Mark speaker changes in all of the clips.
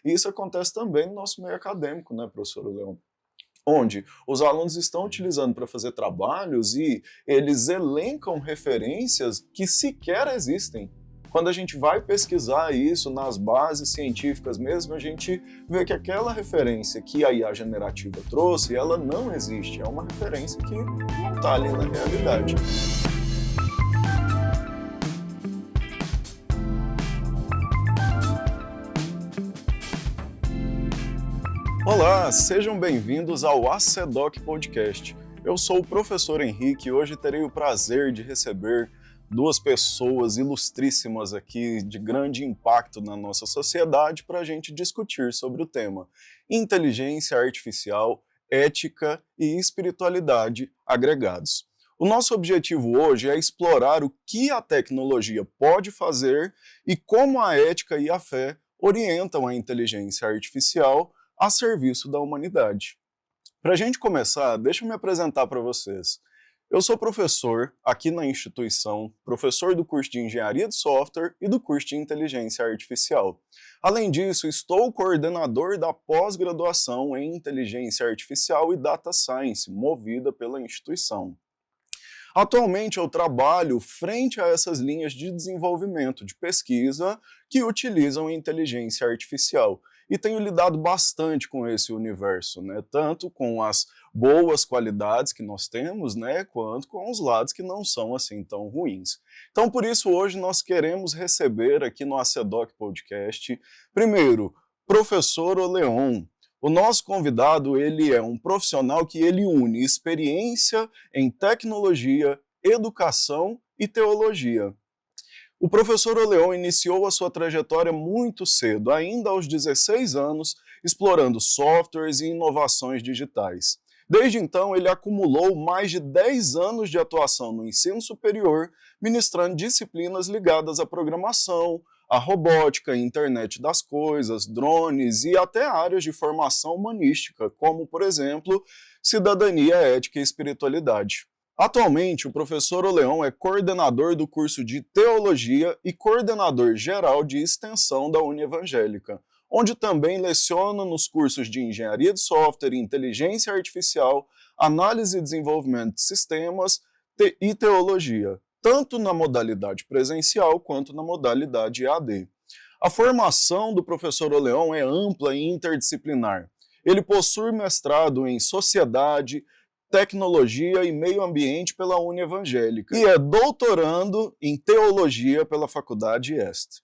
Speaker 1: E isso acontece também no nosso meio acadêmico, né, professor Leão? Onde os alunos estão utilizando para fazer trabalhos e eles elencam referências que sequer existem. Quando a gente vai pesquisar isso nas bases científicas mesmo, a gente vê que aquela referência que a IA generativa trouxe, ela não existe, é uma referência que não está ali na realidade. Olá, sejam bem-vindos ao ACEDOC Podcast. Eu sou o professor Henrique e hoje terei o prazer de receber duas pessoas ilustríssimas aqui de grande impacto na nossa sociedade para a gente discutir sobre o tema inteligência artificial, ética e espiritualidade agregados. O nosso objetivo hoje é explorar o que a tecnologia pode fazer e como a ética e a fé orientam a inteligência artificial a serviço da humanidade. Para a gente começar, deixa eu me apresentar para vocês. Eu sou professor aqui na instituição, professor do curso de Engenharia de Software e do curso de Inteligência Artificial. Além disso, estou coordenador da pós-graduação em Inteligência Artificial e Data Science, movida pela instituição. Atualmente eu trabalho frente a essas linhas de desenvolvimento de pesquisa que utilizam inteligência artificial e tenho lidado bastante com esse universo, né? Tanto com as boas qualidades que nós temos, né? Quanto com os lados que não são assim tão ruins. Então por isso hoje nós queremos receber aqui no ACEDOC Podcast, primeiro, professor Oleon. O nosso convidado, ele é um profissional que ele une experiência em tecnologia, educação e teologia. O professor Oleon iniciou a sua trajetória muito cedo, ainda aos 16 anos, explorando softwares e inovações digitais. Desde então, ele acumulou mais de 10 anos de atuação no ensino superior, ministrando disciplinas ligadas à programação, a robótica, internet das coisas, drones e até áreas de formação humanística, como, por exemplo, cidadania, ética e espiritualidade. Atualmente, o professor Oleon é coordenador do curso de Teologia e coordenador geral de extensão da Unievangélica, onde também leciona nos cursos de Engenharia de Software, Inteligência Artificial, Análise e Desenvolvimento de Sistemas e Teologia, tanto na modalidade presencial quanto na modalidade EAD. A formação do professor Oleon é ampla e interdisciplinar. Ele possui mestrado em Sociedade, Tecnologia e Meio Ambiente pela Unievangélica e é doutorando em Teologia pela Faculdade Est.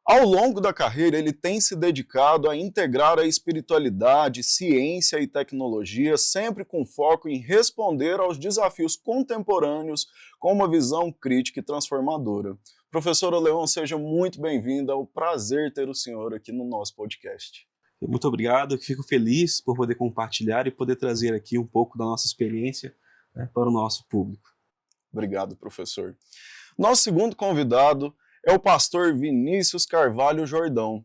Speaker 1: Ao longo da carreira, ele tem se dedicado a integrar a espiritualidade, ciência e tecnologia, sempre com foco em responder aos desafios contemporâneos com uma visão crítica e transformadora. Professor Oleon, seja muito bem-vindo, é um prazer ter o senhor aqui no nosso podcast.
Speaker 2: Muito obrigado, fico feliz por poder compartilhar e poder trazer aqui um pouco da nossa experiência, né, para o nosso público.
Speaker 1: Obrigado, professor. Nosso segundo convidado é o pastor Vinícius Carvalho Jordão.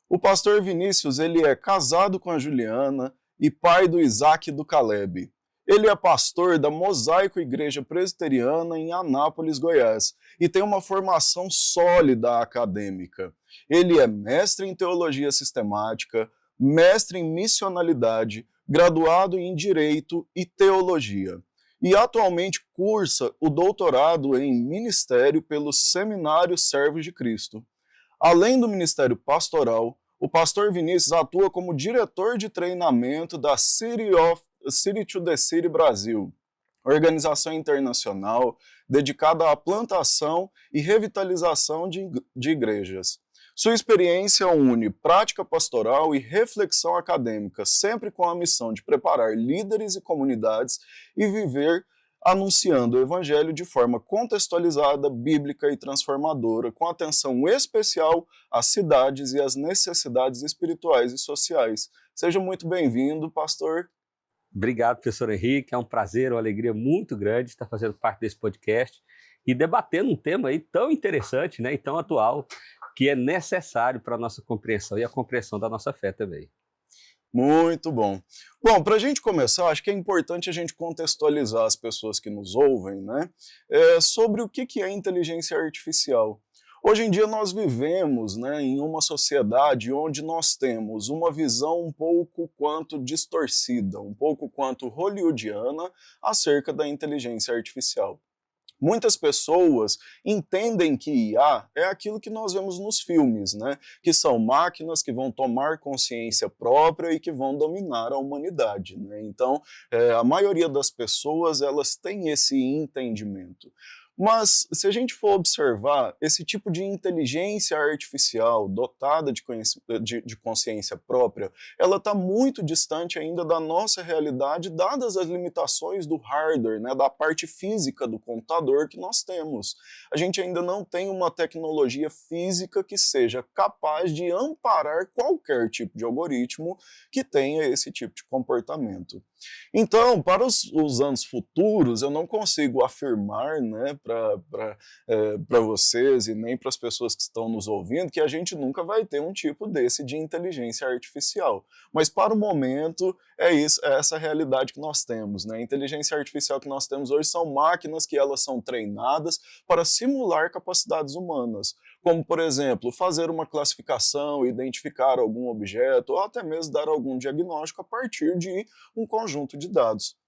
Speaker 1: O pastor Vinícius, ele é casado com a Juliana e pai do Isaac e do Caleb. Ele é pastor da Mosaico Igreja Presbiteriana em Anápolis, Goiás, e tem uma formação sólida acadêmica. Ele é mestre em teologia sistemática, mestre em missionalidade, graduado em direito e teologia. E atualmente cursa o doutorado em ministério pelo Seminário Servos de Cristo. Além do ministério pastoral, o pastor Vinícius atua como diretor de treinamento da City to the City Brasil, organização internacional dedicada à plantação e revitalização de igrejas. Sua experiência une prática pastoral e reflexão acadêmica, sempre com a missão de preparar líderes e comunidades e viver anunciando o evangelho de forma contextualizada, bíblica e transformadora, com atenção especial às cidades e às necessidades espirituais e sociais. Seja muito bem-vindo, pastor.
Speaker 3: Obrigado, professor Henrique, é um prazer, uma alegria muito grande estar fazendo parte desse podcast e debatendo um tema aí tão interessante, né, e tão atual, que é necessário para a nossa compreensão e a compreensão da nossa fé também.
Speaker 1: Muito bom. Bom, para a gente começar, acho que é importante a gente contextualizar as pessoas que nos ouvem, né, sobre o que é inteligência artificial. Hoje em dia nós vivemos, né, em uma sociedade onde nós temos uma visão um pouco quanto distorcida, um pouco quanto hollywoodiana acerca da inteligência artificial. Muitas pessoas entendem que IA é aquilo que nós vemos nos filmes, né? Que são máquinas que vão tomar consciência própria e que vão dominar a humanidade, né? Então, a maioria das pessoas, elas têm esse entendimento. Mas, se a gente for observar, esse tipo de inteligência artificial dotada de consciência própria, ela está muito distante ainda da nossa realidade, dadas as limitações do hardware, né, da parte física do computador que nós temos. A gente ainda não tem uma tecnologia física que seja capaz de amparar qualquer tipo de algoritmo que tenha esse tipo de comportamento. Então, para os anos futuros, eu não consigo afirmar, né, para vocês e nem para as pessoas que estão nos ouvindo que a gente nunca vai ter um tipo desse de inteligência artificial. Mas para o momento, é essa a realidade que nós temos, né? A inteligência artificial que nós temos hoje são máquinas que elas são treinadas para simular capacidades humanas, como, por exemplo, fazer uma classificação, identificar algum objeto, ou até mesmo dar algum diagnóstico a partir de um conjunto de dados.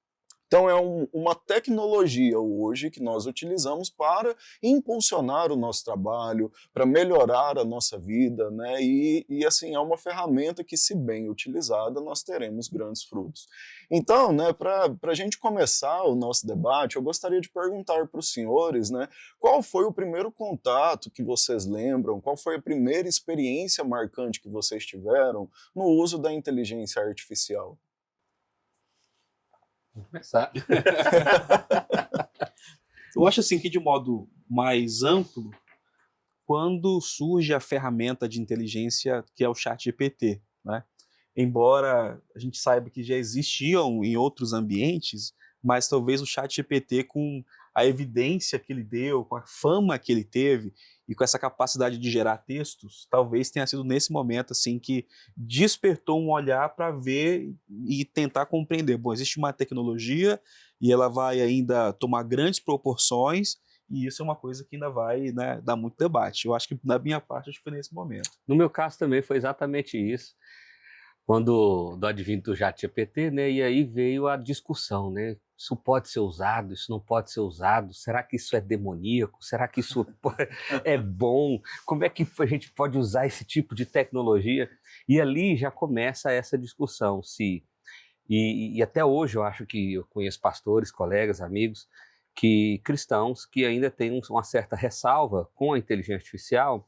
Speaker 1: Então é uma tecnologia hoje que nós utilizamos para impulsionar o nosso trabalho, para melhorar a nossa vida, né? E assim, é uma ferramenta que, se bem utilizada, nós teremos grandes frutos. Então, né, para a gente começar o nosso debate, eu gostaria de perguntar para os senhores, né, qual foi o primeiro contato que vocês lembram, qual foi a primeira experiência marcante que vocês tiveram no uso da inteligência artificial?
Speaker 3: Vamos começar.
Speaker 2: Eu acho assim que, de modo mais amplo, quando surge a ferramenta de inteligência que é o ChatGPT, né? Embora a gente saiba que já existiam em outros ambientes, mas talvez o ChatGPT, com a evidência que ele deu, com a fama que ele teve e com essa capacidade de gerar textos, talvez tenha sido nesse momento assim que despertou um olhar para ver e tentar compreender. Bom, existe uma tecnologia e ela vai ainda tomar grandes proporções, e isso é uma coisa que ainda vai, né, dar muito debate. Eu acho que, da minha parte, acho que foi nesse momento.
Speaker 3: No meu caso também foi exatamente isso. Quando do advento do ChatGPT, né, e aí veio a discussão, né? Isso pode ser usado, isso não pode ser usado, será que isso é demoníaco? Será que isso é bom? Como é que a gente pode usar esse tipo de tecnologia? E ali já começa essa discussão, e até hoje eu acho que eu conheço pastores, colegas, amigos, cristãos que ainda têm uma certa ressalva com a inteligência artificial,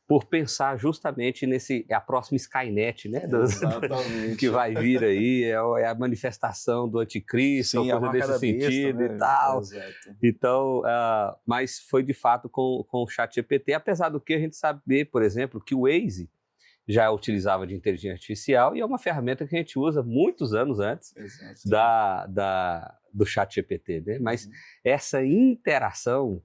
Speaker 3: por pensar justamente a próxima Skynet, né? Que vai vir aí, é a manifestação do anticristo,
Speaker 2: sim,
Speaker 3: coisa desse sentido, né? E tal.
Speaker 1: Exato.
Speaker 3: Então, mas foi de fato com o ChatGPT, apesar do que a gente sabe, por exemplo, que o Waze já utilizava de inteligência artificial e é uma ferramenta que a gente usa muitos anos antes do ChatGPT, né? Mas essa interação,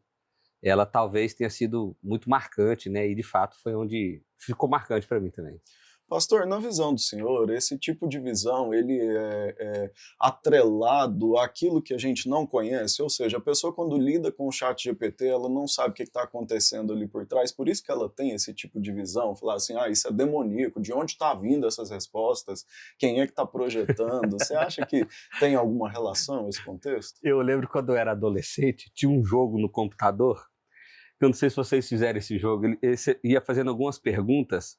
Speaker 3: ela talvez tenha sido muito marcante, né? E de fato foi onde ficou marcante para mim também.
Speaker 1: Pastor, na visão do senhor, esse tipo de visão, ele é atrelado àquilo que a gente não conhece? Ou seja, a pessoa, quando lida com o ChatGPT, ela não sabe o que está acontecendo ali por trás, por isso que ela tem esse tipo de visão, falar assim, isso é demoníaco, de onde está vindo essas respostas, quem é que está projetando? Você acha que tem alguma relação esse contexto?
Speaker 3: Eu lembro quando eu era adolescente, tinha um jogo no computador, eu não sei se vocês fizeram esse jogo, ele ia fazendo algumas perguntas,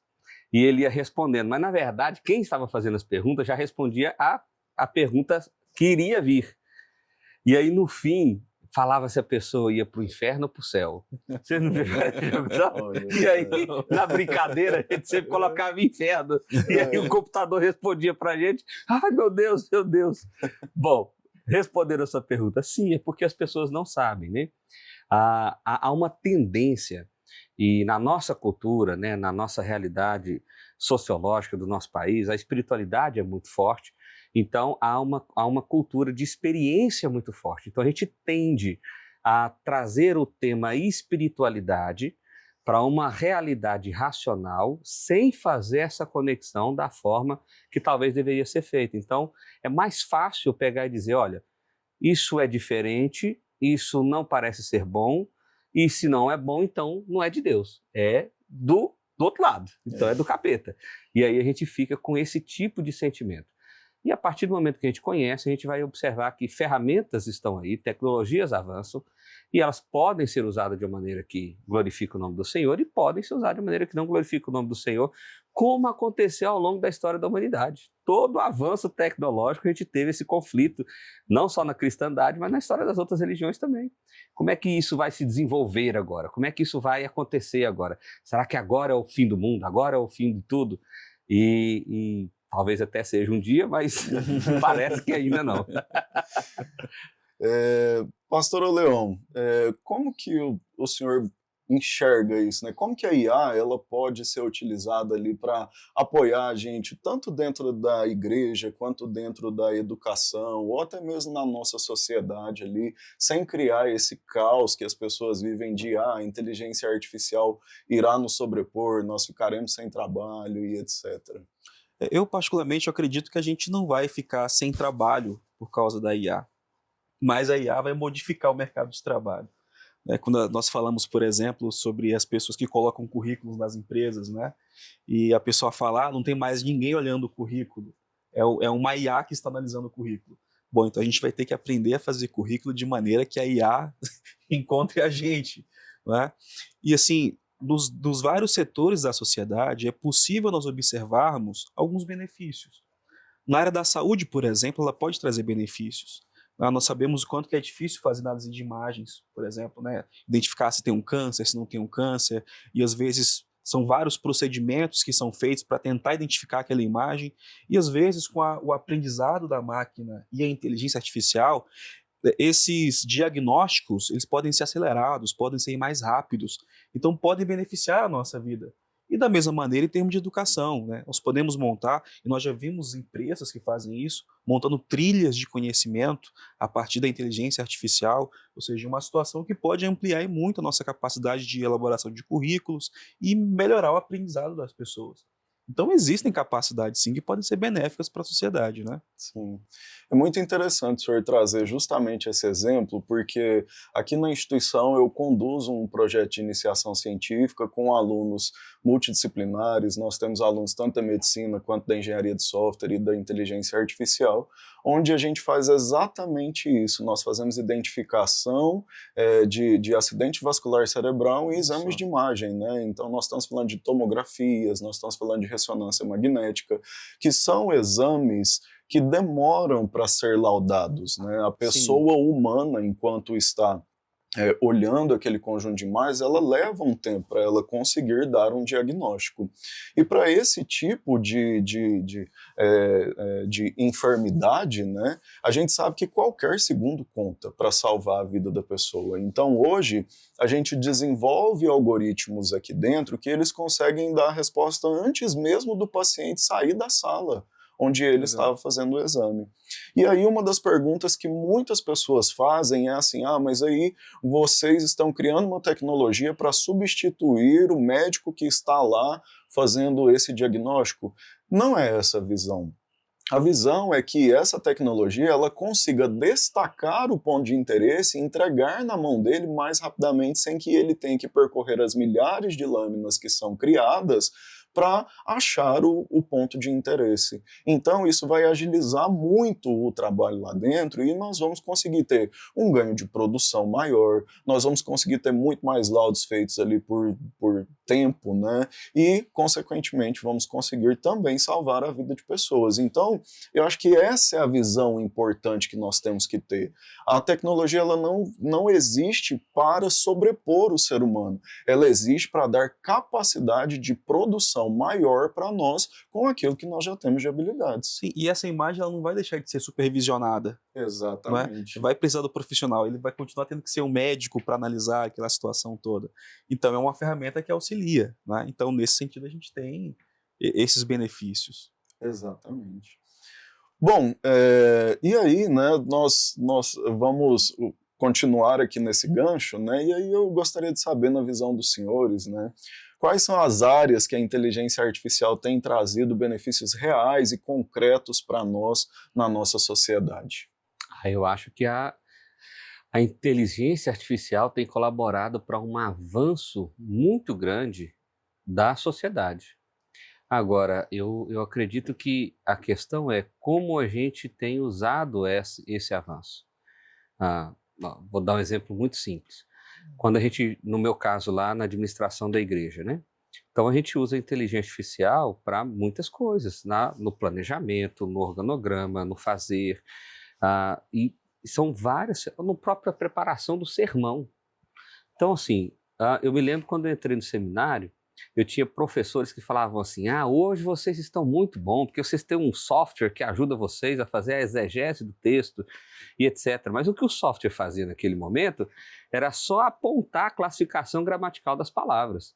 Speaker 3: e ele ia respondendo, mas na verdade quem estava fazendo as perguntas já respondia a pergunta que iria vir. E aí no fim falava se a pessoa ia para o inferno ou para o céu. Vocês não viram esse jogo, não? E aí na brincadeira a gente sempre colocava inferno, e aí o computador respondia para a gente, ai meu Deus, meu Deus. Bom, responderam a sua pergunta, sim, é porque as pessoas não sabem, né? Há uma tendência, e na nossa cultura, né, na nossa realidade sociológica do nosso país, a espiritualidade é muito forte, então há uma cultura de experiência muito forte. Então a gente tende a trazer o tema espiritualidade para uma realidade racional, sem fazer essa conexão da forma que talvez deveria ser feita. Então é mais fácil pegar e dizer, olha, isso é diferente, isso não parece ser bom, e se não é bom, então não é de Deus, é do outro lado, então é do capeta. E aí a gente fica com esse tipo de sentimento. E a partir do momento que a gente conhece, a gente vai observar que ferramentas estão aí, tecnologias avançam, e elas podem ser usadas de uma maneira que glorifica o nome do Senhor e podem ser usadas de uma maneira que não glorifica o nome do Senhor, como aconteceu ao longo da história da humanidade. Todo avanço tecnológico a gente teve esse conflito, não só na cristandade, mas na história das outras religiões também. Como é que isso vai se desenvolver agora? Como é que isso vai acontecer agora? Será que agora é o fim do mundo? Agora é o fim de tudo? E talvez até seja um dia, mas parece que ainda não.
Speaker 1: Pastor Leão, como que o senhor enxerga isso, né? Como que a IA ela pode ser utilizada ali para apoiar a gente, tanto dentro da igreja, quanto dentro da educação, ou até mesmo na nossa sociedade ali, sem criar esse caos que as pessoas vivem de a inteligência artificial irá nos sobrepor, nós ficaremos sem trabalho e etc.
Speaker 2: Eu, particularmente, acredito que a gente não vai ficar sem trabalho por causa da IA, mas a IA vai modificar o mercado de trabalho. Quando nós falamos, por exemplo, sobre as pessoas que colocam currículos nas empresas, né? E a pessoa fala, não tem mais ninguém olhando o currículo, é uma IA que está analisando o currículo. Bom, então a gente vai ter que aprender a fazer currículo de maneira que a IA encontre a gente, né? E assim, dos vários setores da sociedade, é possível nós observarmos alguns benefícios. Na área da saúde, por exemplo, ela pode trazer benefícios. Nós sabemos o quanto que é difícil fazer análise de imagens, por exemplo, né? Identificar se tem um câncer, se não tem um câncer, e às vezes são vários procedimentos que são feitos para tentar identificar aquela imagem, e às vezes com o aprendizado da máquina e a inteligência artificial, esses diagnósticos eles podem ser acelerados, podem ser mais rápidos, então podem beneficiar a nossa vida. E da mesma maneira em termos de educação, né? Nós podemos montar, e nós já vimos empresas que fazem isso, montando trilhas de conhecimento a partir da inteligência artificial, ou seja, uma situação que pode ampliar muito a nossa capacidade de elaboração de currículos e melhorar o aprendizado das pessoas. Então existem capacidades sim que podem ser benéficas para a sociedade, né?
Speaker 1: Sim. É muito interessante o senhor trazer justamente esse exemplo, porque aqui na instituição eu conduzo um projeto de iniciação científica com alunos multidisciplinares, nós temos alunos tanto da medicina quanto da engenharia de software e da inteligência artificial, onde a gente faz exatamente isso, nós fazemos identificação de acidente vascular cerebral e exames de imagem, né? Então nós estamos falando de tomografias, nós estamos falando de ressonância magnética, que são exames que demoram para ser laudados, né? A pessoa humana, enquanto está olhando aquele conjunto de imagens, ela leva um tempo para ela conseguir dar um diagnóstico. E para esse tipo de enfermidade, né, a gente sabe que qualquer segundo conta para salvar a vida da pessoa. Então, hoje, a gente desenvolve algoritmos aqui dentro que eles conseguem dar a resposta antes mesmo do paciente sair da sala onde ele estava fazendo o exame. E aí uma das perguntas que muitas pessoas fazem é assim, mas aí vocês estão criando uma tecnologia para substituir o médico que está lá fazendo esse diagnóstico? Não é essa a visão. A visão é que essa tecnologia ela consiga destacar o ponto de interesse e entregar na mão dele mais rapidamente, sem que ele tenha que percorrer as milhares de lâminas que são criadas para achar o ponto de interesse. Então isso vai agilizar muito o trabalho lá dentro e nós vamos conseguir ter um ganho de produção maior, nós vamos conseguir ter muito mais laudos feitos ali por tempo, né? E, consequentemente, vamos conseguir também salvar a vida de pessoas. Então, eu acho que essa é a visão importante que nós temos que ter. A tecnologia ela não existe para sobrepor o ser humano, ela existe para dar capacidade de produção maior para nós com aquilo que nós já temos de habilidades.
Speaker 2: Sim, e essa imagem ela não vai deixar de ser supervisionada.
Speaker 1: Exatamente.
Speaker 2: Vai precisar do profissional, ele vai continuar tendo que ser um médico para analisar aquela situação toda. Então é uma ferramenta que auxilia, né? Então nesse sentido a gente tem esses benefícios.
Speaker 1: Exatamente. Bom, e aí, né, nós vamos continuar aqui nesse gancho, né, e aí eu gostaria de saber, na visão dos senhores, né, quais são as áreas que a inteligência artificial tem trazido benefícios reais e concretos para nós na nossa sociedade?
Speaker 3: Eu acho que a A inteligência artificial tem colaborado para um avanço muito grande da sociedade. Agora, eu acredito que a questão é como a gente tem usado esse avanço. Vou dar um exemplo muito simples. Quando a gente, no meu caso lá na administração da igreja, né? Então a gente usa a inteligência artificial para muitas coisas, no planejamento, no organograma, no fazer, e são várias, na própria preparação do sermão. Então assim, eu me lembro quando eu entrei no seminário, eu tinha professores que falavam assim, hoje vocês estão muito bons, porque vocês têm um software que ajuda vocês a fazer a exegese do texto e etc. Mas o que o software fazia naquele momento era só apontar a classificação gramatical das palavras.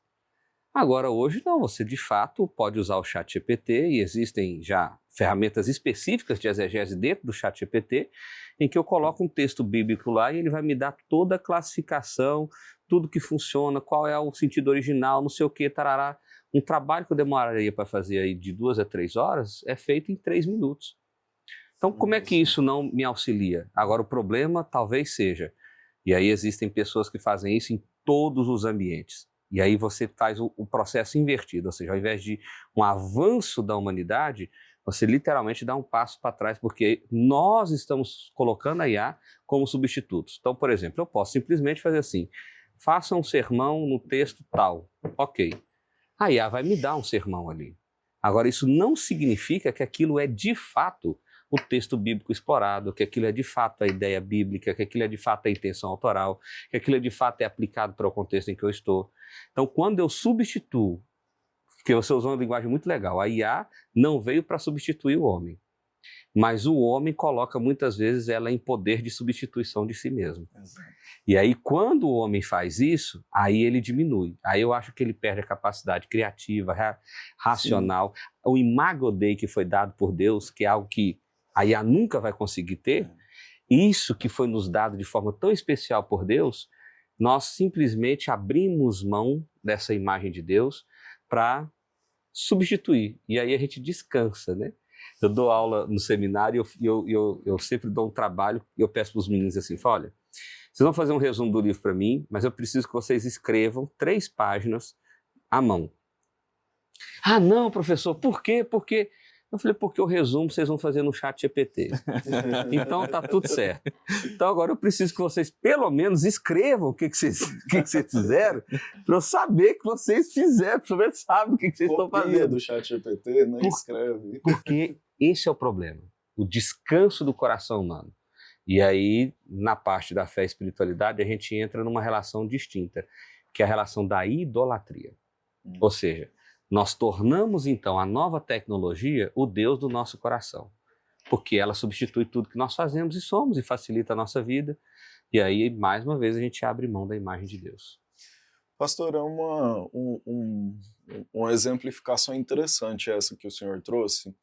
Speaker 3: Agora, hoje não, você de fato pode usar o ChatGPT e existem já ferramentas específicas de exegese dentro do ChatGPT, em que eu coloco um texto bíblico lá e ele vai me dar toda a classificação, tudo que funciona, qual é o sentido original, não sei o que, tarará. Um trabalho que eu demoraria para fazer aí de 2 a 3 horas é feito em 3 minutos. Então, como é que isso não me auxilia? Agora, o problema talvez seja, e aí existem pessoas que fazem isso em todos os ambientes, e aí você faz o processo invertido, ou seja, ao invés de um avanço da humanidade, você literalmente dá um passo para trás, porque nós estamos colocando a IA como substitutos. Então, por exemplo, eu posso simplesmente fazer assim, faça um sermão no texto tal, ok. A IA vai me dar um sermão ali. Agora, isso não significa que aquilo é de fato o texto bíblico explorado, que aquilo é de fato a ideia bíblica, que aquilo é de fato a intenção autoral, que aquilo é de fato é aplicado para o contexto em que eu estou. Então, quando eu substituo, porque você usou uma linguagem muito legal, a IA não veio para substituir o homem, mas o homem coloca muitas vezes ela em poder de substituição de si mesmo.
Speaker 1: Exato.
Speaker 3: E aí, quando o homem faz isso, aí ele diminui. Aí eu acho que ele perde a capacidade criativa, racional. Sim. O imago Dei que foi dado por Deus, que é algo que a IA nunca vai conseguir ter, isso que foi nos dado de forma tão especial por Deus, nós simplesmente abrimos mão dessa imagem de Deus para substituir. E aí a gente descansa, né? Eu dou aula no seminário e eu sempre dou um trabalho e eu peço para os meninos assim, olha, vocês vão fazer um resumo do livro para mim, mas eu preciso que vocês escrevam 3 páginas à mão. Não, professor, por quê? Porque eu falei, porque o resumo vocês vão fazer no ChatGPT. Então tá tudo certo. Então agora eu preciso que vocês pelo menos escrevam o que vocês fizeram, para eu saber que vocês fizeram, para eu saber o que vocês estão fazendo.
Speaker 1: Do ChatGPT, né? Escreve.
Speaker 3: Porque esse é o problema, o descanso do coração humano. E aí, na parte da fé e espiritualidade, a gente entra numa relação distinta, que é a relação da idolatria. Ou seja, nós tornamos, então, a nova tecnologia o Deus do nosso coração, porque ela substitui tudo que nós fazemos e somos e facilita a nossa vida. E aí, mais uma vez, a gente abre mão da imagem de Deus.
Speaker 1: Pastor, é uma exemplificação interessante essa que o senhor trouxe.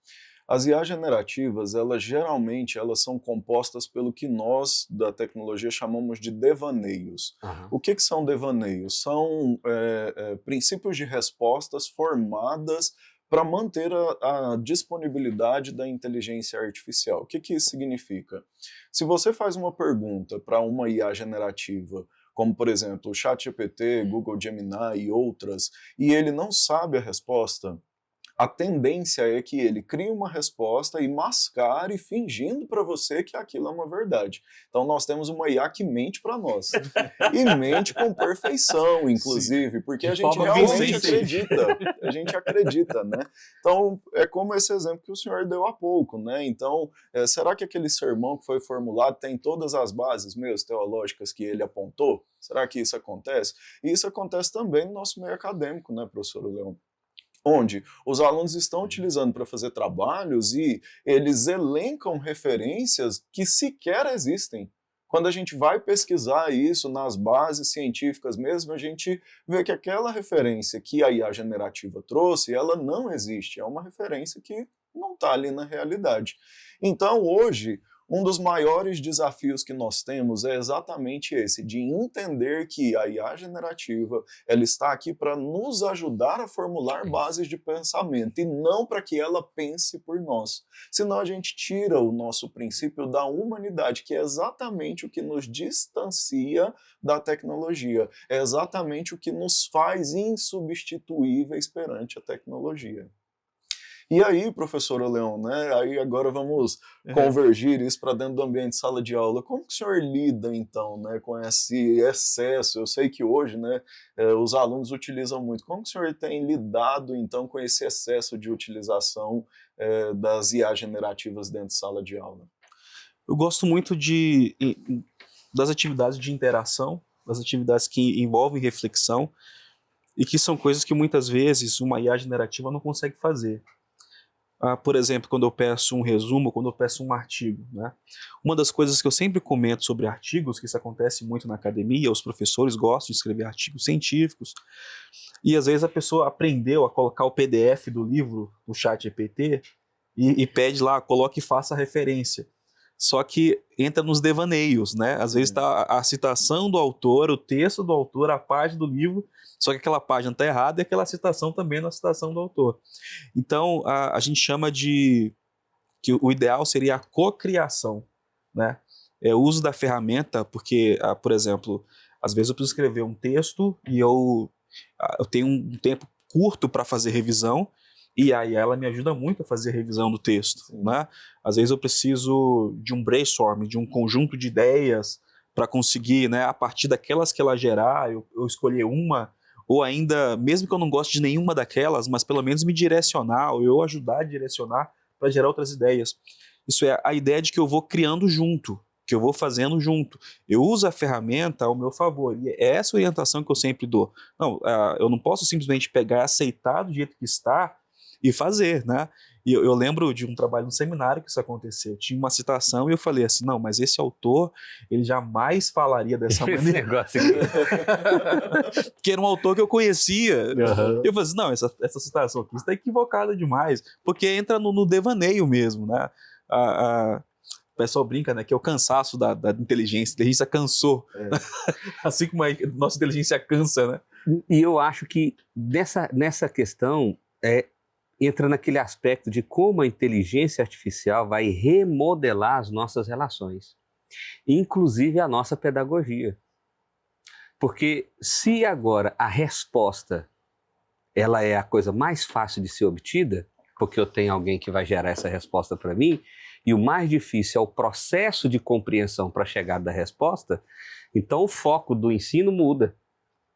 Speaker 1: As IA generativas, geralmente são compostas pelo que nós, da tecnologia, chamamos de devaneios.
Speaker 3: Uhum.
Speaker 1: O que são devaneios? São princípios de respostas formadas para manter a disponibilidade da inteligência artificial. O que isso significa? Se você faz uma pergunta para uma IA generativa, como, por exemplo, o ChatGPT, Google Gemini e outras, e ele não sabe a resposta, a tendência é que ele crie uma resposta e mascare fingindo para você que aquilo é uma verdade. Então nós temos uma IA que mente para nós. E mente com perfeição, inclusive, porque a gente realmente acredita. A gente acredita, né? Então é como esse exemplo que o senhor deu há pouco, né? Então, será que aquele sermão que foi formulado tem todas as bases mesmo teológicas que ele apontou? Será que isso acontece? E isso acontece também no nosso meio acadêmico, né, professor Leão? Onde os alunos estão utilizando para fazer trabalhos e eles elencam referências que sequer existem. Quando a gente vai pesquisar isso nas bases científicas mesmo, a gente vê que aquela referência que a IA generativa trouxe, ela não existe, é uma referência que não está ali na realidade. Então, hoje, Um dos maiores desafios que nós temos é exatamente esse, de entender que a IA generativa ela está aqui para nos ajudar a formular bases de pensamento e não para que ela pense por nós. Senão a gente tira o nosso princípio da humanidade, que é exatamente o que nos distancia da tecnologia, é exatamente o que nos faz insubstituíveis perante a tecnologia. E aí, professora Leon, né? Aí agora vamos convergir isso para dentro do ambiente de sala de aula. Como que o senhor lida, então, né, com esse excesso? Eu sei que hoje, né, os alunos utilizam muito. Como que o senhor tem lidado, então, com esse excesso de utilização das IA generativas dentro de sala de aula?
Speaker 2: Eu gosto muito das atividades de interação, das atividades que envolvem reflexão e que são coisas que muitas vezes uma IA generativa não consegue fazer. Por exemplo, quando eu peço um resumo, quando eu peço um artigo, né? Uma das coisas que eu sempre comento sobre artigos, que isso acontece muito na academia, os professores gostam de escrever artigos científicos, e às vezes a pessoa aprendeu a colocar o PDF do livro no ChatGPT e pede lá, coloque e faça a referência. Só que entra nos devaneios, né? Às vezes está a citação do autor, o texto do autor, a página do livro, só que aquela página está errada e aquela citação também não é a citação do autor. Então, a gente chama que o ideal seria a cocriação, né? O uso da ferramenta, porque, por exemplo, às vezes eu preciso escrever um texto e eu tenho um tempo curto para fazer revisão, e aí ela me ajuda muito a fazer a revisão do texto, né? Às vezes eu preciso de um brainstorm, de um conjunto de ideias para conseguir, né, a partir daquelas que ela gerar, eu escolher uma, ou ainda, mesmo que eu não goste de nenhuma daquelas, mas pelo menos me direcionar, ou eu ajudar a direcionar para gerar outras ideias. Isso é a ideia de que eu vou criando junto, que eu vou fazendo junto. Eu uso a ferramenta ao meu favor, e é essa orientação que eu sempre dou. Não, eu não posso simplesmente pegar e aceitar do jeito que está e fazer, né? E eu lembro de um trabalho no seminário que isso aconteceu. Tinha uma citação e eu falei assim, não, mas esse autor, ele jamais falaria dessa maneira. Esse negócio aqui. Porque era um autor que eu conhecia. Uhum. Eu falei assim, não, essa citação aqui está equivocada demais, porque entra no devaneio mesmo, né? O pessoal brinca, né, que é o cansaço da inteligência. A inteligência cansou. Assim como a nossa inteligência cansa, né?
Speaker 3: E eu acho que nessa questão entra naquele aspecto de como a inteligência artificial vai remodelar as nossas relações, inclusive a nossa pedagogia. Porque se agora a resposta ela é a coisa mais fácil de ser obtida, porque eu tenho alguém que vai gerar essa resposta para mim, e o mais difícil é o processo de compreensão para a chegada da resposta, então o foco do ensino muda.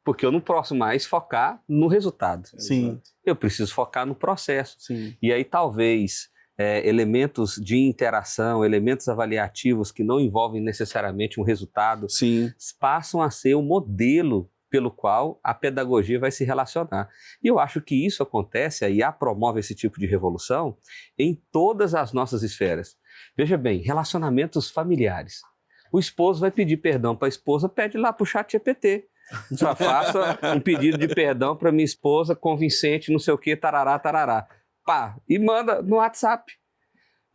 Speaker 3: Porque eu não posso mais focar no resultado.
Speaker 2: Sim.
Speaker 3: Eu preciso focar no processo.
Speaker 2: Sim.
Speaker 3: E aí talvez elementos de interação, elementos avaliativos que não envolvem necessariamente um resultado,
Speaker 2: Sim,
Speaker 3: passam a ser o modelo pelo qual a pedagogia vai se relacionar. E eu acho que isso acontece, a IA promove esse tipo de revolução em todas as nossas esferas. Veja bem, relacionamentos familiares. O esposo vai pedir perdão para a esposa, pede lá para o ChatGPT. Só faça um pedido de perdão para minha esposa, convincente, não sei o que, tarará, tarará. Pá, e manda no WhatsApp.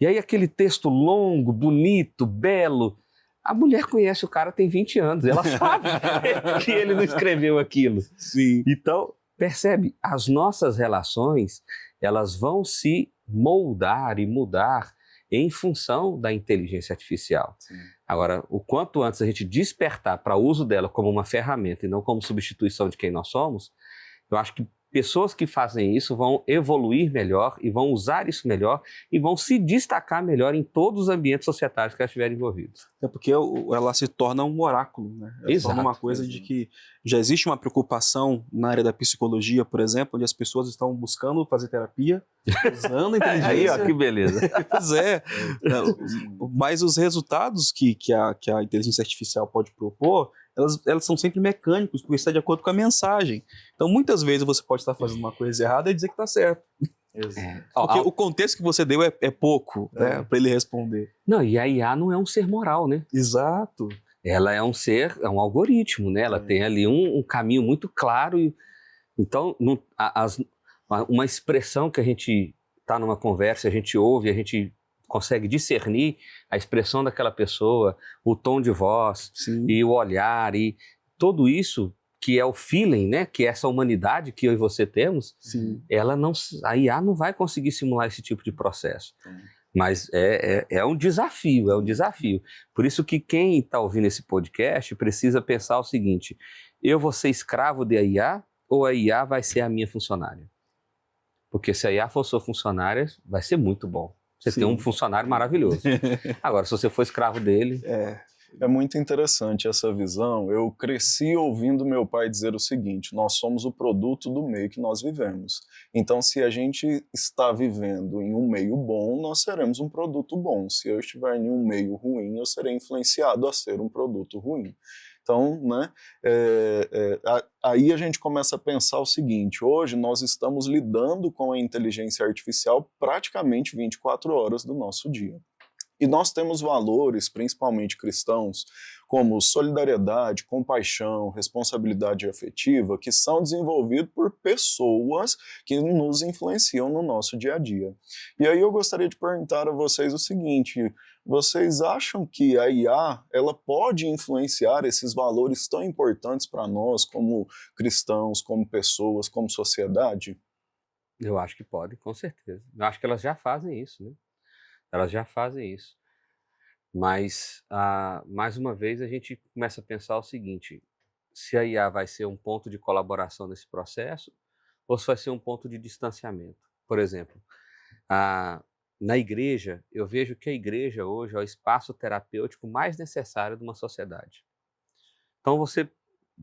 Speaker 3: E aí aquele texto longo, bonito, belo. A mulher conhece o cara tem 20 anos, ela sabe que ele não escreveu aquilo.
Speaker 2: Sim.
Speaker 3: Então, percebe, as nossas relações, elas vão se moldar e mudar em função da inteligência artificial. Sim. Agora, o quanto antes a gente despertar para o uso dela como uma ferramenta e não como substituição de quem nós somos, eu acho que pessoas que fazem isso vão evoluir melhor e vão usar isso melhor e vão se destacar melhor em todos os ambientes societários que elas estiverem envolvidos.
Speaker 2: É porque ela se torna um oráculo, né? Ela se torna uma coisa de que já existe uma preocupação na área da psicologia, por exemplo, onde as pessoas estão buscando fazer terapia, usando a inteligência.
Speaker 3: Aí, ó, que beleza.
Speaker 2: Pois é. Mas os resultados que a inteligência artificial pode propor, elas são sempre mecânicos, porque está de acordo com a mensagem. Então, muitas vezes você pode estar fazendo uma coisa errada e dizer que está certo. Porque o contexto que você deu é pouco, né, para ele responder.
Speaker 3: Não, e a IA não é um ser moral, né?
Speaker 2: Exato.
Speaker 3: Ela é um ser, é um algoritmo, né? Ela tem ali um caminho muito claro. Então, uma expressão que a gente está numa conversa, a gente ouve, a gente consegue discernir a expressão daquela pessoa, o tom de voz,
Speaker 2: Sim.
Speaker 3: e o olhar, e tudo isso que é o feeling, né? Que é essa humanidade que eu e você temos,
Speaker 2: Sim.
Speaker 3: a IA não vai conseguir simular esse tipo de processo. Mas é um desafio, é um desafio. Por isso que quem está ouvindo esse podcast precisa pensar o seguinte: eu vou ser escravo da IA ou a IA vai ser a minha funcionária? Porque se a IA for sua funcionária, vai ser muito bom. Você tem um funcionário maravilhoso. Agora, se você for escravo dele...
Speaker 1: É muito interessante essa visão. Eu cresci ouvindo meu pai dizer o seguinte: nós somos o produto do meio que nós vivemos. Então, se a gente está vivendo em um meio bom, nós seremos um produto bom. Se eu estiver em um meio ruim, eu serei influenciado a ser um produto ruim. Então, né, aí a gente começa a pensar o seguinte: hoje nós estamos lidando com a inteligência artificial praticamente 24 horas do nosso dia. E nós temos valores, principalmente cristãos, como solidariedade, compaixão, responsabilidade afetiva, que são desenvolvidos por pessoas que nos influenciam no nosso dia a dia. E aí eu gostaria de perguntar a vocês o seguinte: vocês acham que a IA ela pode influenciar esses valores tão importantes para nós, como cristãos, como pessoas, como sociedade?
Speaker 3: Eu acho que pode, com certeza. Eu acho que elas já fazem isso, né? Elas já fazem isso. Mas, mais uma vez, a gente começa a pensar o seguinte: se a IA vai ser um ponto de colaboração nesse processo ou se vai ser um ponto de distanciamento. Por exemplo, na igreja, eu vejo que a igreja hoje é o espaço terapêutico mais necessário de uma sociedade. Então,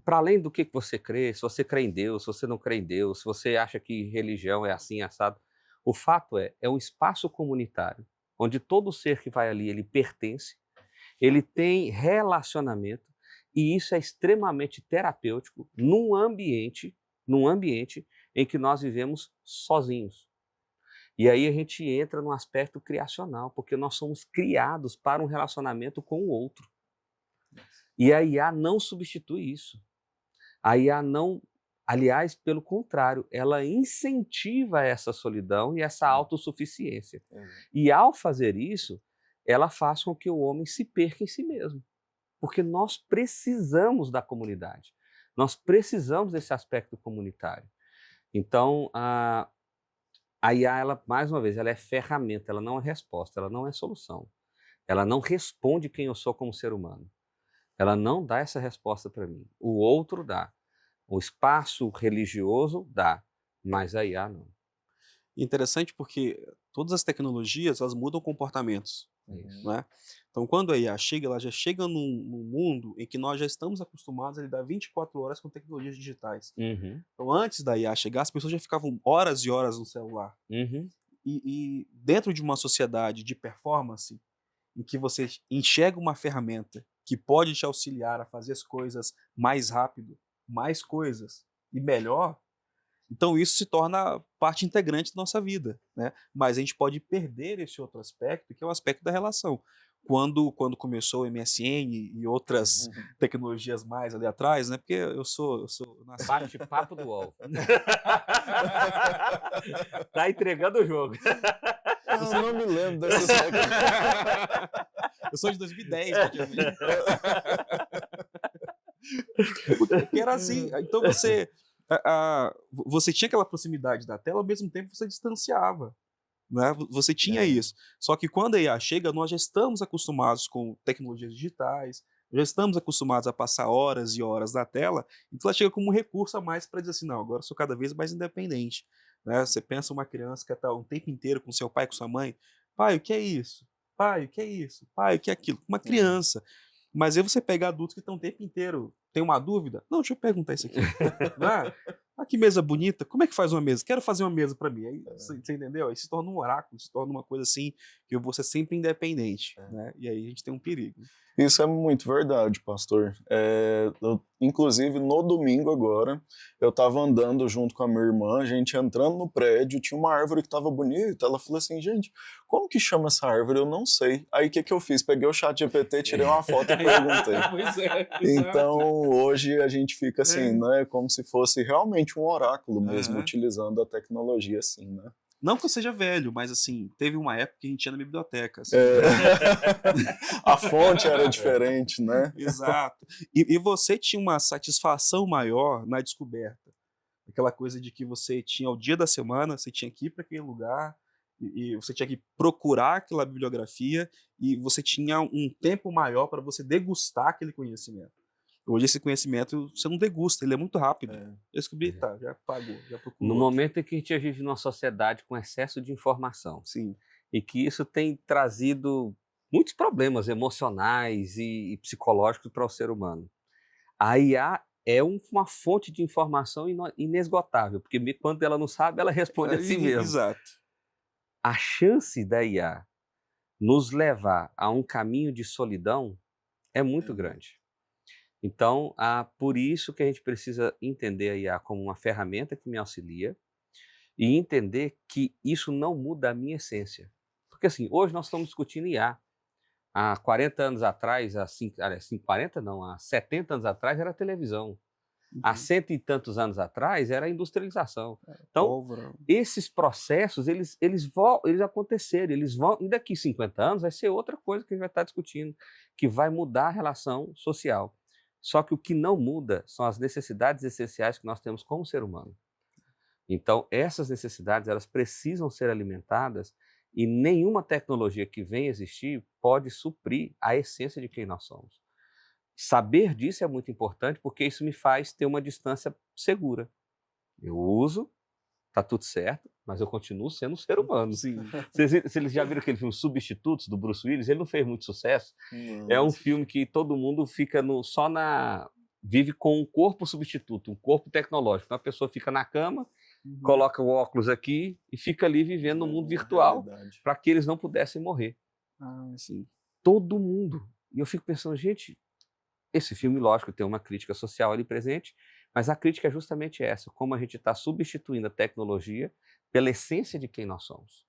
Speaker 3: para além do que você crê, se você crê em Deus, se você não crê em Deus, se você acha que religião é assim, assado, o fato é um espaço comunitário, onde todo ser que vai ali, ele pertence, ele tem relacionamento, e isso é extremamente terapêutico num ambiente em que nós vivemos sozinhos. E aí a gente entra no aspecto criacional, porque nós somos criados para um relacionamento com o outro. E a IA não substitui isso. A IA não... Aliás, pelo contrário, ela incentiva essa solidão e essa autossuficiência. E ao fazer isso, ela faz com que o homem se perca em si mesmo. Porque nós precisamos da comunidade. Nós precisamos desse aspecto comunitário. Então, a IA, ela, mais uma vez, ela é ferramenta, ela não é resposta, ela não é solução. Ela não responde quem eu sou como ser humano. Ela não dá essa resposta para mim. O outro dá. O espaço religioso dá, mas a IA não.
Speaker 2: Interessante porque todas as tecnologias, elas mudam comportamentos. Né? Então, quando a IA chega, ela já chega num mundo em que nós já estamos acostumados a lidar 24 horas com tecnologias digitais. Então, antes da IA chegar, as pessoas já ficavam horas e horas no celular. E dentro de uma sociedade de performance, em que você enxerga uma ferramenta que pode te auxiliar a fazer as coisas mais rápido, mais coisas e melhor, então isso se torna parte integrante da nossa vida, né? Mas a gente pode perder esse outro aspecto, que é o aspecto da relação. Quando começou o MSN e outras tecnologias mais ali atrás, né? Porque eu nasci...
Speaker 3: Bate-papo do UOL. Tá entregando o jogo.
Speaker 1: Eu não me lembro dessas
Speaker 2: Eu sou de 2010, praticamente. Porque era assim, então você tinha aquela proximidade da tela, ao mesmo tempo você distanciava, né? Você tinha isso. Só que quando a IA chega, nós já estamos acostumados com tecnologias digitais, já estamos acostumados a passar horas e horas na tela, então ela chega como um recurso a mais para dizer assim: não, agora eu sou cada vez mais independente. Né? Você pensa uma criança que está um tempo inteiro com seu pai, com sua mãe: pai, o que é isso? Pai, o que é isso? Pai, o que é aquilo? Uma criança. Mas aí você pega adultos que estão o tempo inteiro, tem uma dúvida? Não, deixa eu perguntar isso aqui. Que mesa bonita, como é que faz uma mesa? Quero fazer uma mesa para mim. Aí, você entendeu? Aí se torna um oráculo, se torna uma coisa assim, que eu vou ser sempre independente. Né? E aí a gente tem um perigo.
Speaker 1: Isso é muito verdade, pastor. Inclusive, no domingo agora, eu estava andando junto com a minha irmã, a gente entrando no prédio, tinha uma árvore que estava bonita, ela falou assim: gente, como que chama essa árvore? Eu não sei. Aí o que eu fiz? Peguei o ChatGPT, tirei uma foto e perguntei.
Speaker 2: Pois é.
Speaker 1: Então, hoje a gente fica assim, né, como se fosse realmente um oráculo mesmo, utilizando a tecnologia assim, né?
Speaker 2: Não que eu seja velho, mas assim, teve uma época que a gente ia na biblioteca. Assim.
Speaker 1: A fonte era diferente, né?
Speaker 2: Exato. E você tinha uma satisfação maior na descoberta. Aquela coisa de que você tinha o dia da semana, você tinha que ir para aquele lugar, e você tinha que procurar aquela bibliografia, e você tinha um tempo maior para você degustar aquele conhecimento. Hoje esse conhecimento você não degusta, ele é muito rápido. Eu descobri, tá, já pagou, já procurou.
Speaker 3: No momento em que a gente vive numa sociedade com excesso de informação,
Speaker 2: Sim.
Speaker 3: e que isso tem trazido muitos problemas emocionais e psicológicos para o ser humano. A IA é uma fonte de informação inesgotável, porque quando ela não sabe, ela responde a si mesma.
Speaker 2: Exato.
Speaker 3: A chance da IA nos levar a um caminho de solidão é muito grande. Então, por isso que a gente precisa entender a IA como uma ferramenta que me auxilia e entender que isso não muda a minha essência. Porque assim, hoje nós estamos discutindo IA. Há 40 anos atrás, há 40 não, há 70 anos atrás era a televisão. Há 100 e tantos anos atrás era a industrialização. Então,
Speaker 2: Pólvora.
Speaker 3: esses processos, eles aconteceram, eles vão, e daqui 50 anos vai ser outra coisa que a gente vai estar discutindo, que vai mudar a relação social. Só que o que não muda são as necessidades essenciais que nós temos como ser humano. Então, essas necessidades, elas precisam ser alimentadas e nenhuma tecnologia que venha existir pode suprir a essência de quem nós somos. Saber disso é muito importante porque isso me faz ter uma distância segura. Eu uso, tá tudo certo, mas eu continuo sendo um ser humano.
Speaker 2: Sim.
Speaker 3: Vocês já viram aquele filme Substitutos, do Bruce Willis? Ele não fez muito sucesso. É um filme que todo mundo fica vive com um corpo substituto, um corpo tecnológico. Então a pessoa fica na cama, coloca o óculos aqui e fica ali vivendo no mundo virtual para que eles não pudessem morrer.
Speaker 2: Sim.
Speaker 3: Todo mundo. E eu fico pensando, gente, esse filme, lógico, tem uma crítica social ali presente, mas a crítica é justamente essa, como a gente está substituindo a tecnologia pela essência de quem nós somos.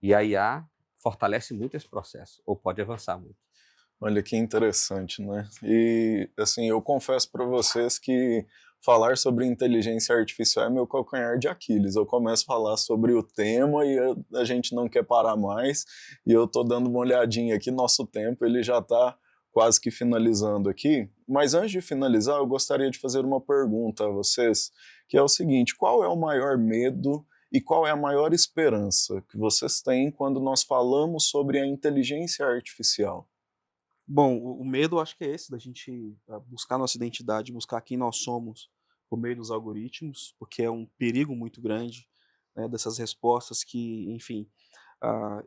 Speaker 3: E a IA fortalece muito esse processo, ou pode avançar muito.
Speaker 1: Olha que interessante, né? E, assim, eu confesso para vocês que falar sobre inteligência artificial é meu calcanhar de Aquiles. Eu começo a falar sobre o tema e a gente não quer parar mais, e eu tô dando uma olhadinha aqui, nosso tempo, ele já está quase que finalizando aqui, mas antes de finalizar, eu gostaria de fazer uma pergunta a vocês, que é o seguinte: qual é o maior medo e qual é a maior esperança que vocês têm quando nós falamos sobre a inteligência artificial?
Speaker 2: Bom, o medo eu acho que é esse, da gente buscar nossa identidade, buscar quem nós somos por meio dos algoritmos, porque é um perigo muito grande, né, dessas respostas que, enfim,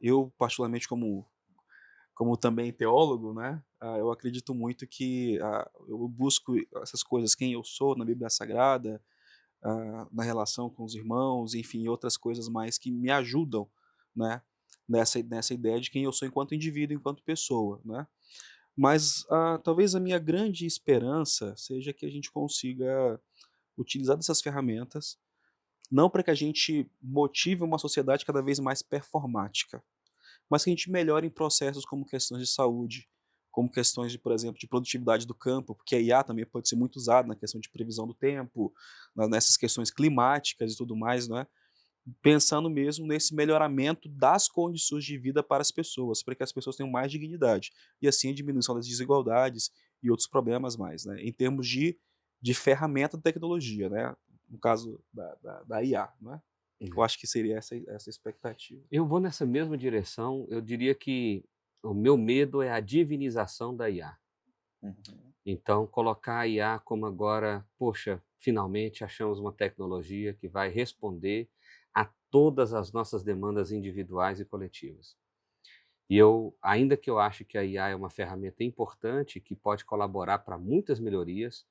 Speaker 2: eu particularmente como também teólogo, né, eu acredito muito que eu busco essas coisas, quem eu sou na Bíblia Sagrada, na relação com os irmãos, enfim, outras coisas mais que me ajudam, né, nessa ideia de quem eu sou enquanto indivíduo, enquanto pessoa, né. Mas talvez a minha grande esperança seja que a gente consiga utilizar dessas ferramentas, não para que a gente motive uma sociedade cada vez mais performática, mas que a gente melhore em processos como questões de saúde, como questões de, por exemplo, de produtividade do campo, porque a IA também pode ser muito usada na questão de previsão do tempo, nessas questões climáticas e tudo mais, não é? Pensando mesmo nesse melhoramento das condições de vida para as pessoas, para que as pessoas tenham mais dignidade, e assim a diminuição das desigualdades e outros problemas mais, né? Em termos de ferramenta de tecnologia, né? No caso da IA, não é? Eu acho que seria essa expectativa.
Speaker 3: Eu vou nessa mesma direção. Eu diria que o meu medo é a divinização da IA. Então, colocar a IA como agora, poxa, finalmente achamos uma tecnologia que vai responder a todas as nossas demandas individuais e coletivas. E ainda que eu ache que a IA é uma ferramenta importante que pode colaborar para muitas melhorias,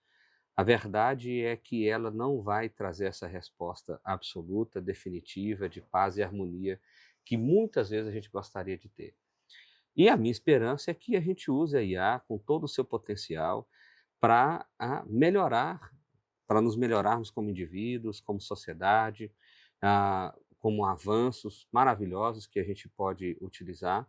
Speaker 3: a verdade é que ela não vai trazer essa resposta absoluta, definitiva, de paz e harmonia que muitas vezes a gente gostaria de ter. E a minha esperança é que a gente use a IA com todo o seu potencial para melhorar, para nos melhorarmos como indivíduos, como sociedade, como avanços maravilhosos que a gente pode utilizar,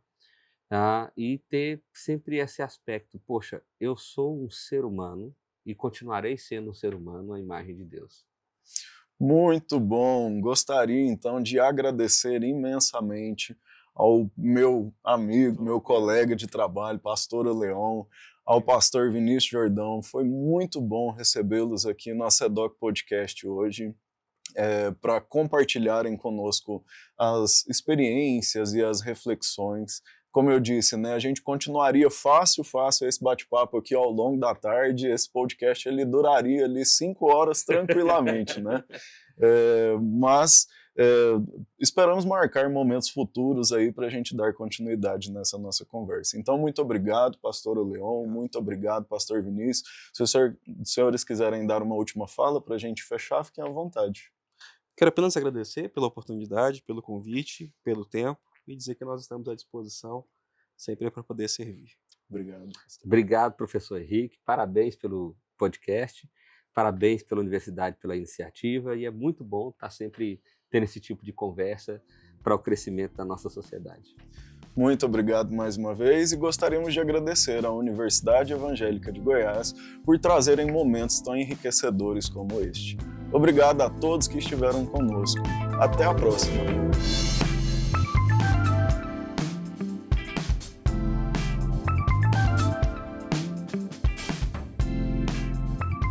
Speaker 3: e ter sempre esse aspecto: poxa, eu sou um ser humano e continuarei sendo um ser humano à imagem de Deus.
Speaker 1: Muito bom. Gostaria então de agradecer imensamente ao meu amigo, meu colega de trabalho, pastor Leon, ao pastor Vinícius Jordão. Foi muito bom recebê-los aqui no ACEDOC Podcast hoje, para compartilharem conosco as experiências e as reflexões. Como eu disse, né, a gente continuaria fácil esse bate-papo aqui ao longo da tarde. Esse podcast ele duraria ali 5 horas tranquilamente, né? Mas esperamos marcar momentos futuros aí para a gente dar continuidade nessa nossa conversa. Então, muito obrigado, pastor Leon, muito obrigado, pastor Vinícius. Se os senhores quiserem dar uma última fala para a gente fechar, fiquem à vontade.
Speaker 2: Quero apenas agradecer pela oportunidade, pelo convite, pelo tempo e dizer que nós estamos à disposição sempre para poder servir.
Speaker 1: Obrigado.
Speaker 3: Obrigado, professor Henrique. Parabéns pelo podcast. Parabéns pela universidade, pela iniciativa. E é muito bom estar sempre tendo esse tipo de conversa para o crescimento da nossa sociedade.
Speaker 1: Muito obrigado mais uma vez e gostaríamos de agradecer à Universidade Evangélica de Goiás por trazerem momentos tão enriquecedores como este. Obrigado a todos que estiveram conosco. Até a próxima!